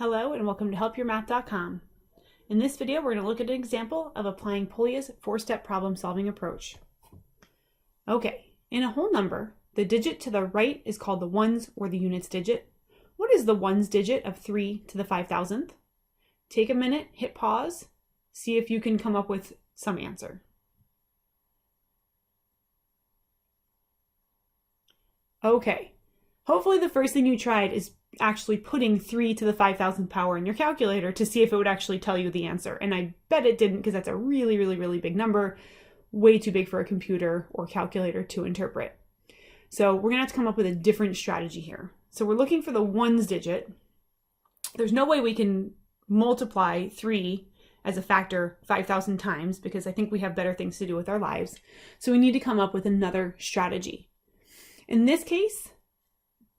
Hello and welcome to helpyourmath.com. In this video, we're going to look at an example of applying Polya's four-step problem-solving approach. Okay, in a whole number, the digit to the right is called the ones or the units digit. What is the ones digit of 3 to the 5,000th? Take a minute, hit pause, see if you can come up with some answer. Okay, hopefully the first thing you tried is actually putting 3 to the 5,000th power in your calculator to see if it would actually tell you the answer. And I bet it didn't, because that's a really big number, way too big for a computer or calculator to interpret. So we're gonna have to come up with a different strategy here. So we're looking for the ones digit. There's no way we can multiply 3 as a factor 5,000 times, because I think we have better things to do with our lives. So we need to come up with another strategy. In this case,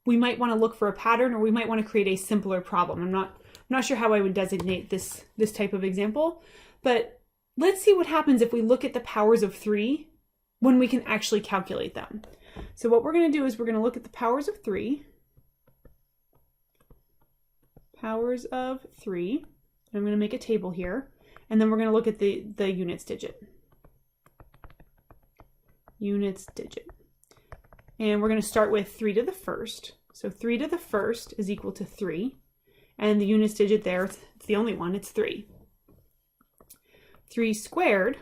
we might want to look for a pattern, or we might want to create a simpler problem. I'm not sure how I would designate this type of example, but let's see what happens if we look at the powers of 3 when we can actually calculate them. So what we're going to do is we're going to look at the powers of 3. Powers of 3. I'm going to make a table here, and then we're going to look at the units digit. Units digit. And we're going to start with 3 to the first. So 3 to the first is equal to 3. And the units digit there, it's the only one, it's 3. 3 squared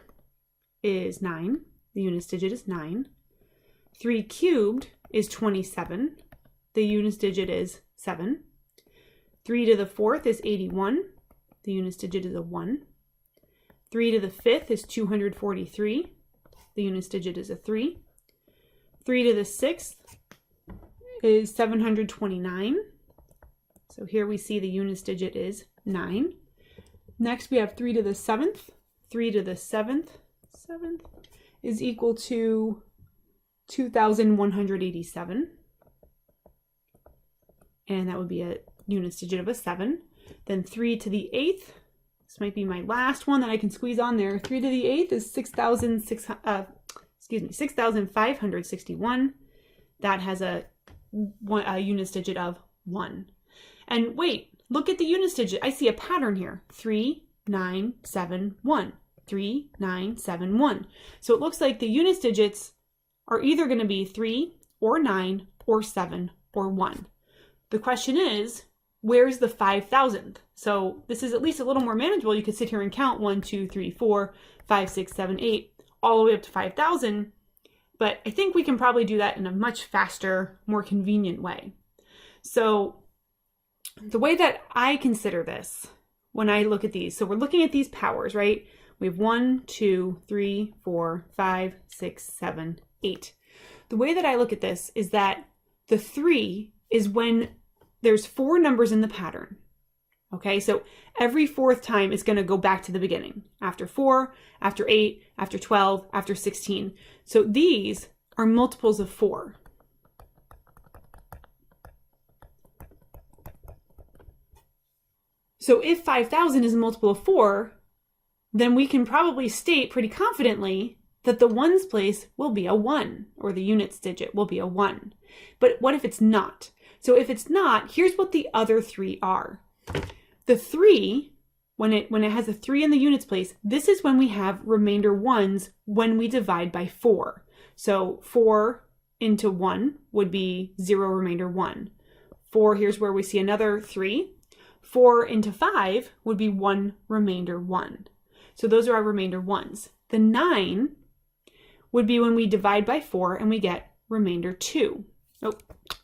is 9. The units digit is 9. 3 cubed is 27. The units digit is 7. 3 to the fourth is 81. The units digit is a 1. 3 to the fifth is 243. The units digit is a 3. 3 to the sixth is 729. So here we see the units digit is 9. Next we have 3 to the seventh. 3 to the seventh is equal to 2,187. And that would be a units digit of a 7. Then 3 to the eighth. This might be my last one that I can squeeze on there. 3 to the eighth is 6,561. That has a units digit of 1. And wait, look at the units digit. I see a pattern here. 3, 9, 7, 1. 3, 9, 7, 1. So it looks like the units digits are either going to be 3 or 9 or 7 or 1. The question is, where's the 5,000th? So this is at least a little more manageable. You could sit here and count 1, 2, 3, 4, 5, 6, 7, 8. All the way up to 5,000, but I think we can probably do that in a much faster, more convenient way. So the way that I consider this when I look at these, so we're looking at these powers, right? We have 1, 2, 3, 4, 5, 6, 7, 8. The way that I look at this is that the 3 is when there's 4 numbers in the pattern. Okay, so every fourth time is going to go back to the beginning. After 4, after 8, after 12, after 16. So these are multiples of 4. So if 5,000 is a multiple of 4, then we can probably state pretty confidently that the ones place will be a 1, or the units digit will be a 1. But what if it's not? So if it's not, here's what the other 3 are. The 3, when it has a 3 in the units place, this is when we have remainder 1s when we divide by 4. So 4 into 1 would be 0 remainder 1. 4, here's where we see another 3. 4 into 5 would be 1 remainder 1. So those are our remainder 1s. The 9 would be when we divide by 4 and we get remainder 2. Oh,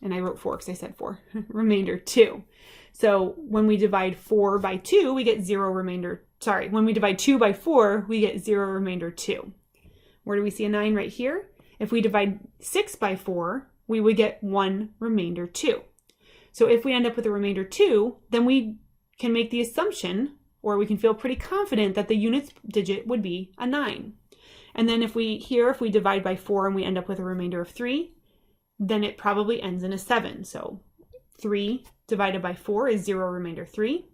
and I wrote 4 because I said 4. Remainder 2. So when we divide 4 by 2, we get 0 remainder, when we divide 2 by 4, we get 0 remainder 2. Where do we see a 9? Right here. If we divide 6 by 4, we would get 1 remainder 2. So if we end up with a remainder 2, then we can make the assumption, or we can feel pretty confident that the units digit would be a 9. And then if we divide by 4 and we end up with a remainder of 3, then it probably ends in a 7. So 3 divided by 4 is 0 remainder 3.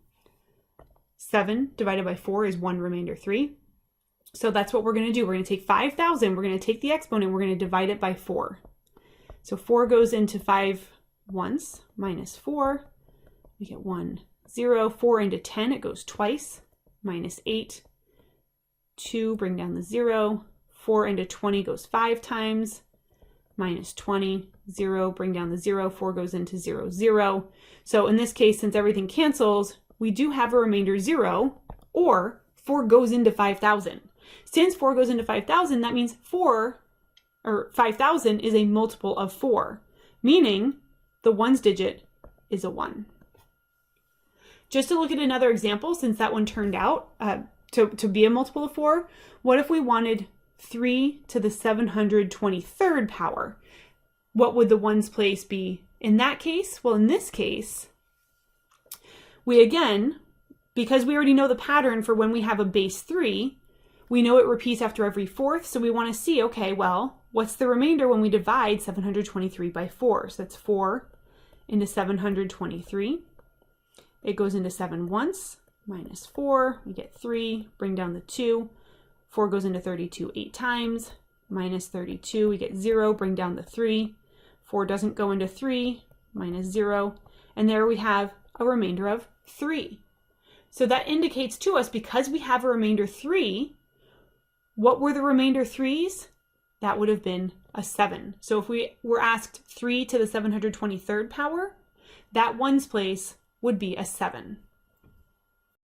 7 divided by 4 is 1 remainder 3. So that's what we're going to do. We're going to take 5,000, we're going to take the exponent, we're going to divide it by 4. So 4 goes into 5 once, minus 4. we get 1, 0. 4 into 10, it goes twice, minus 8. 2, bring down the 0. 4 into 20 goes 5 times, minus 20. 0, bring down the 0. 4 goes into 0, 0. So in this case, since everything cancels, we do have a remainder 0, or 4 goes into 5,000. Since 4 goes into 5,000, that means 5,000 is a multiple of 4, meaning the ones digit is a 1. Just to look at another example, since that one turned out to be a multiple of 4, what if we wanted 3 to the 723rd power? What would the ones place be in that case? Well, in this case, we again, because we already know the pattern for when we have a base 3, we know it repeats after every fourth, so we want to see, okay, well, what's the remainder when we divide 723 by 4? So that's 4 into 723. It goes into 7 once, minus 4, we get 3, bring down the 2. 4 goes into 32 8 times, minus 32, we get 0, bring down the 3. 4 doesn't go into 3, minus 0, and there we have a remainder of 3. So that indicates to us, because we have a remainder 3, what were the remainder 3's? That would have been a 7. So if we were asked 3 to the 723rd power, that ones place would be a 7.